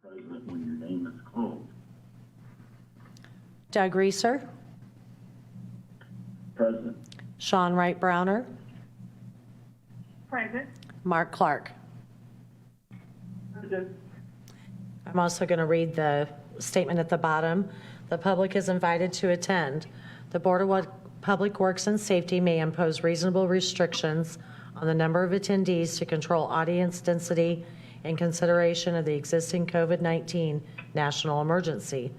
President, when your name is called. Doug Reeser, Present. Sean Wright Browner, Present. Mark Clark. Present. I'm also going to read the statement at the bottom. The public is invited to attend. The Board of Public Works and Safety may impose reasonable restrictions on the number of attendees to control audience density in consideration of the existing COVID-19 national emergency.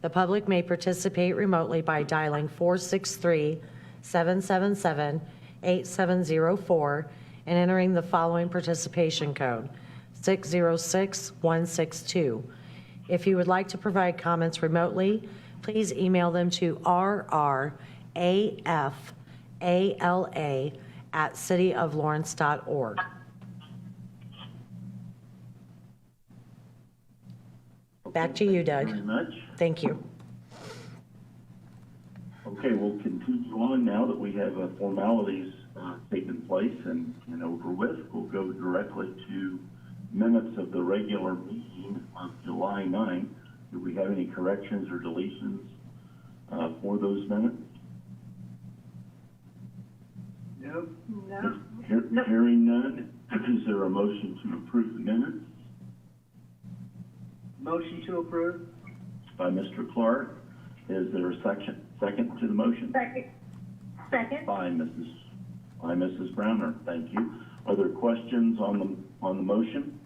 The public may participate remotely by dialing 463-777-8704 and entering the following participation code, 606162. If you would like to provide comments remotely, please email them to rrafala@cityoflawrence.org. Back to you, Doug. Thank you very much. Thank you. Okay, we'll continue on now that we have formalities taken place and over with. We'll go directly to minutes of the regular meeting of July 9th. Do we have any corrections or deletions for those minutes? No. Hearing none, is there a motion to approve the minutes? Motion to approve. By Mr. Clark. Is there a second to the motion? Second. Second. By Mrs. Browner. Thank you. Are there questions on the motion?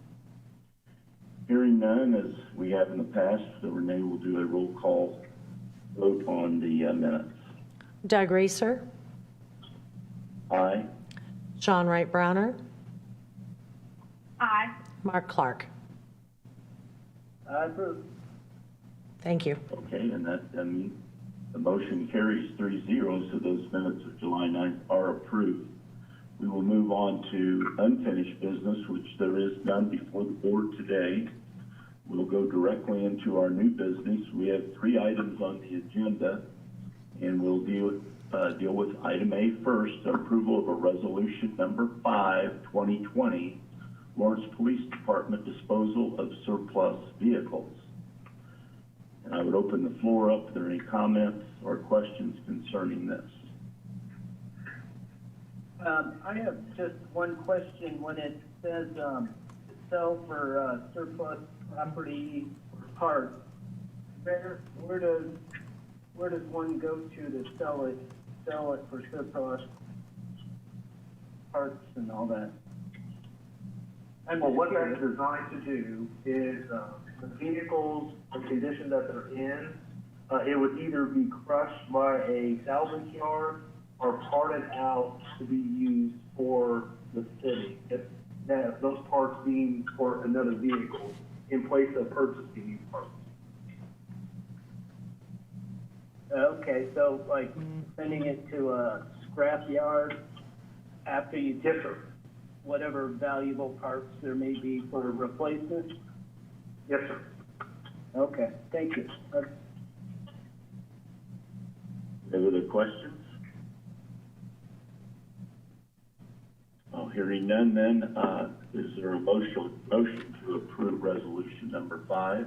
Hearing none, as we have in the past, Renee will do a roll call vote on the minutes. Doug Reeser, Aye. Sean Wright Browner, Aye. Mark Clark. I approve. Thank you. Okay, and the motion carries 3-0, so those minutes of July 9th are approved. We will move on to unfinished business, which there is none before the board today. We'll go directly into our new business. We have 3 items on the agenda, and we'll deal with item A first, approval of a resolution number 5, 2020, Lawrence Police Department disposal of surplus vehicles. And I would open the floor up if there are any comments or questions concerning this. I have just one question. When it says sell for surplus property parts, where does one go to sell it for surplus parts and all that? Well, what that's designed to do is the vehicles, the condition that they're in, it would either be crushed by a salvage yard or parted out to be used for the city. If those parts being for another vehicle in place of purchasing these parts. Okay, so like sending it to a scrap yard after you differ whatever valuable parts there may be for replacement? Yes, sir. Okay, thank you. Any other questions? Hearing none, then is there a motion to approve resolution number 5?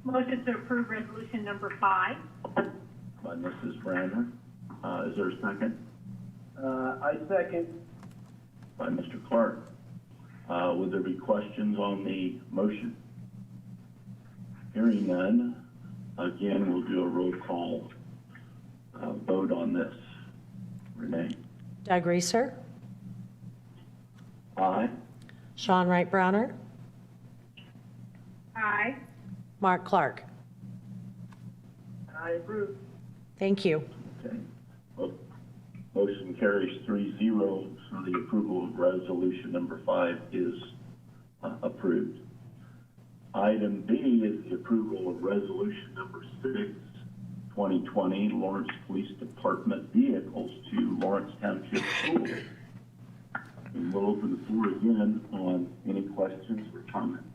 Motion to approve resolution number 5. By Mrs. Brandner. Is there a second? I second. By Mr. Clark. Would there be questions on the motion? Hearing none, again, we'll do a roll call vote on this. Renee? Doug Reeser, Aye. Sean Wright Browner, Aye. Mark Clark. I approve. Thank you. Okay. Well, motion carries 3-0, so the approval of resolution number 5 is approved. Item B is the approval of resolution number 6, 2020, Lawrence Police Department vehicles to Lawrence Township Schools. And we'll open the floor again on any questions or comments.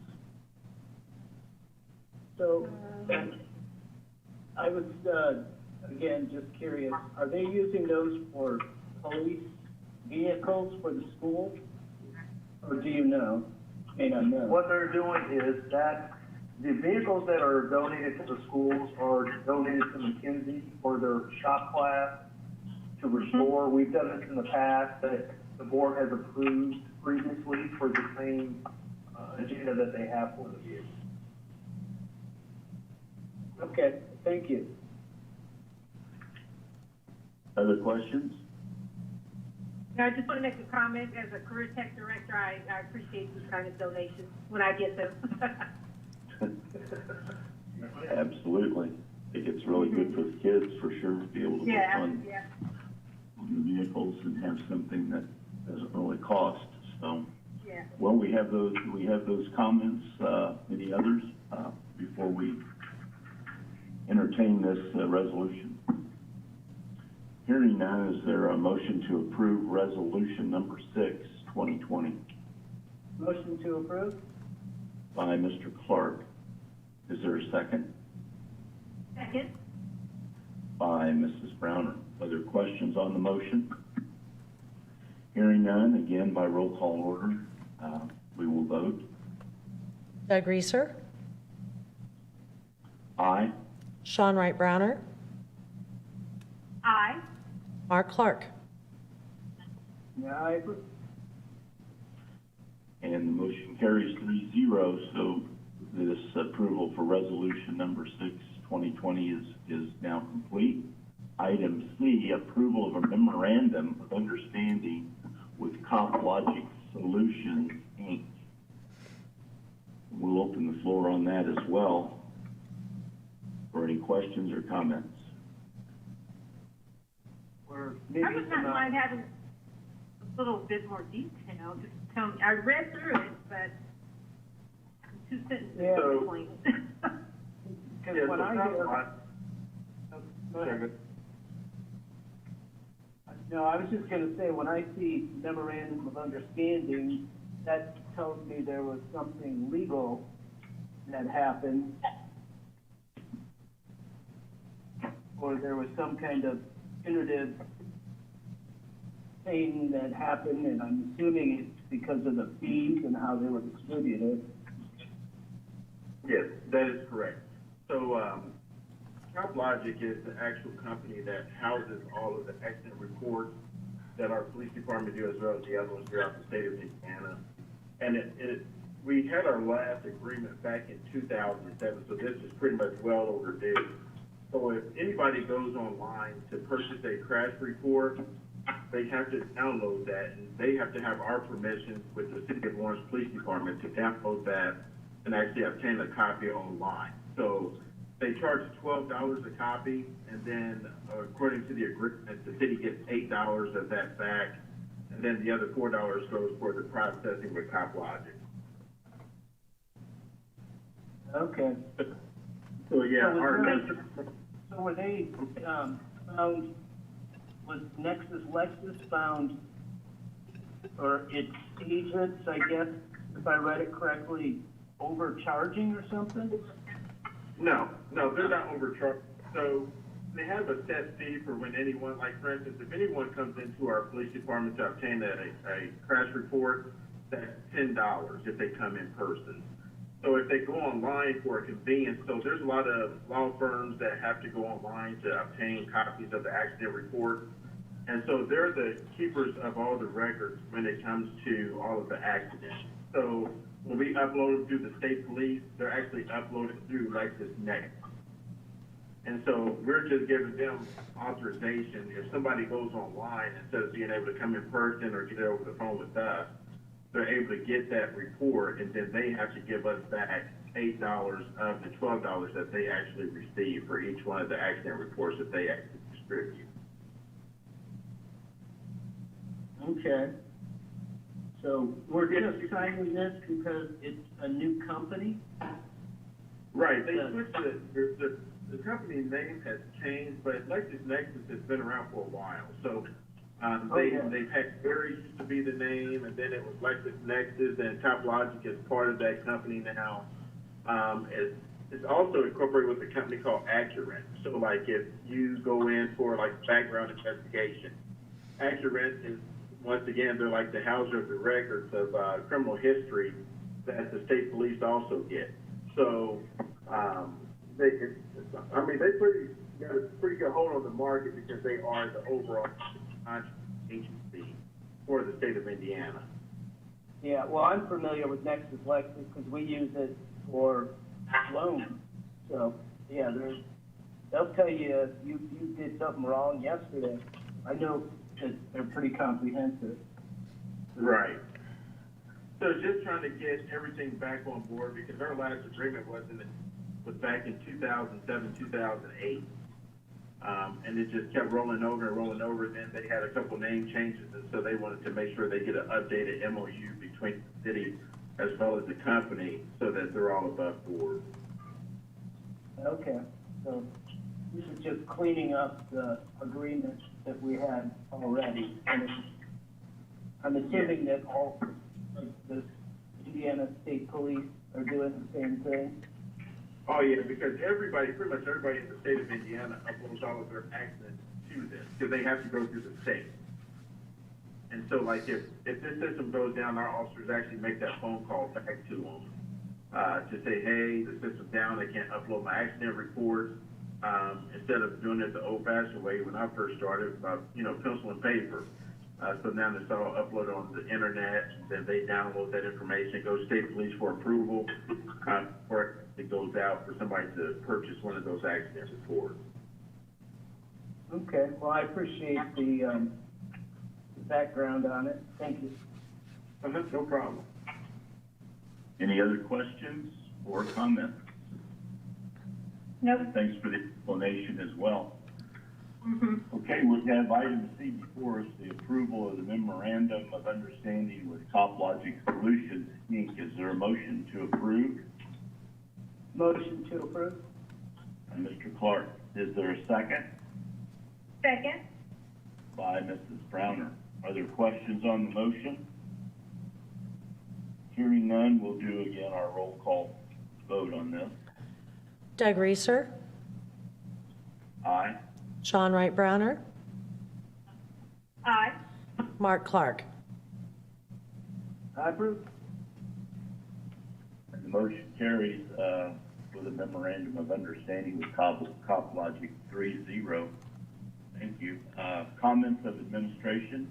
So, I was, again, just curious, are they using those for police vehicles for the school? Or do you know? What they're doing is that the vehicles that are donated to the schools are donated to McKinsey for their shop class to restore. We've done this in the past that the board has approved previously for the same agenda that they have for the vehicles. Okay, thank you. Other questions? No, I just want to make a comment. As a career tech director, I appreciate these kind of donations when I get them. Absolutely. I think it's really good for the kids, for sure, to be able to work on the vehicles and have something that doesn't really cost. So, Yeah. well, we have those comments. Any others before we entertain this resolution? Hearing none, is there a motion to approve resolution number 6, 2020? Motion to approve? By Mr. Clark. Is there a second? Second. By Mrs. Browner. Other questions on the motion? Hearing none, again by roll call order, we will vote. Doug Reeser, Aye. Sean Wright Browner, Aye. Mark Clark. Yeah, I agree. And the motion carries 3-0, so this approval for resolution number 6, 2020 is now complete. Item C, approval of a memorandum of understanding with CopLogic Solutions, Inc. We'll open the floor on that as well for any questions or comments. Or maybe I would not mind having a little bit more detail. Just tell me. I read through it, but two sentences Yeah. to explain. Because when I hear, go ahead. No, I was just gonna say, when I see memorandum of understanding, that tells me there was something legal that happened, or there was some kind of punitive thing that happened, and I'm assuming it's because of the fees and how they were distributed. Yes, that is correct. So, CopLogic is the actual company that houses all of the accident reports that our police department do, as well as the other ones throughout the state of Indiana. And we had our last agreement back in 2007, so this is pretty much well overdue. So if anybody goes online to purchase a crash report, they have to download that, and they have to have our permission with the City of Lawrence Police Department to download that and actually obtain a copy online. So they charge $12 a copy, and then according to the agreement, the city gets $8 of that back, and then the other $4 goes for the processing with CopLogic. Okay. So yeah, So were they, found, was Lexus found, or its agents, I guess, if I read it correctly, overcharging or something? No, they're not overcharged. So they have a set fee for when anyone, like for instance, if anyone comes into our police department to obtain a crash report, that's $10 if they come in person. So if they go online for a convenience, so there's a lot of law firms that have to go online to obtain copies of the accident report. And so they're the keepers of all the records when it comes to all of the accidents. So when we upload them through the state police, they're actually uploaded through LexisNexis. And so we're just giving them authorization. If somebody goes online, instead of being able to come in person or get it over the phone with us, they're able to get that report, and then they have to give us back $8 of the $12 that they actually receive for each one of the accident reports that they actually distribute. Okay. So we're just signing this because it's a new company? Right. They switched the company name has changed, but LexisNexis has been around for a while. So they've had Barry used to be the name, and then it was LexisNexis, and CopLogic is part of that company now. It's also incorporated with a company called Adjournm. So like if you go in for like background investigation, Adjournm is, once again, they're like the houser of the records of criminal history that the state police also get. So, they got a pretty good hold on the market because they are the overall agency for the state of Indiana. Yeah, well, I'm familiar with Nexus Lexus because we use it for loans. So, yeah, they'll tell you if you did something wrong yesterday. I know that they're pretty comprehensive. Right. So just trying to get everything back on board because our last agreement was back in 2007, 2008. And it just kept rolling over and rolling over. And then they had a couple name changes. And so they wanted to make sure they get an updated MOU between the city as well as the company so that they're all above board. Okay, so this is just cleaning up the agreement that we had already. And I'm assuming that all of the Indiana State Police are doing the same thing. Oh, yeah, because pretty much everybody in the state of Indiana uploads all of their accidents to this, because they have to go through the state. And so, like, if this system goes down, our officers actually make that phone call back to them to say, hey, the system's down, I can't upload my accident report. Instead of doing it the old-fashioned way when I first started, about, pencil and paper. So now it's all uploaded on the internet, then they download that information, it goes to state police for approval, or it goes out for somebody to purchase one of those accident reports. Okay, well, I appreciate the background on it. Thank you. No problem. Any other questions or comments? Nope. Thanks for the explanation as well. Mm-hmm. Okay, we have item C before us, the approval of the Memorandum of Understanding with CopLogic Solutions, Inc. Is there a motion to approve? Motion to approve? And Mr. Clark, is there a second? Second? By Mrs. Browner. Are there questions on the motion? Hearing none, we'll do again our roll call vote on this. Doug Reeser, Aye. Sean Wright Browner, Aye. Mark Clark. I approve. And the motion carries with a Memorandum of Understanding with CopLogic 3-0. Thank you. Comments of administration?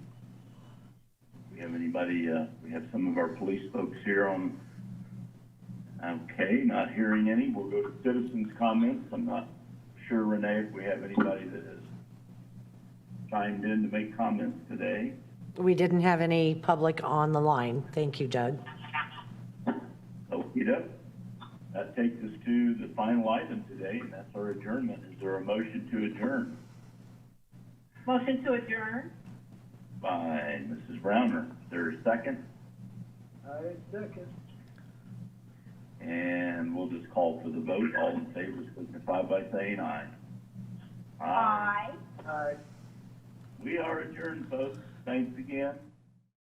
We have anybody, we have some of our police folks here on. Okay, not hearing any. We'll go to citizens' comments. I'm not sure, Renee, if we have anybody that has chimed in to make comments today. We didn't have any public on the line. Thank you, Doug. Okey-doke. That takes us to the final item today, and that's our adjournment. Is there a motion to adjourn? Motion to adjourn? By Mrs. Browner. Is there a second? I second. And we'll just call for the vote. All in favor signify by saying aye. Aye. Aye. We are adjourned, folks. Thanks again.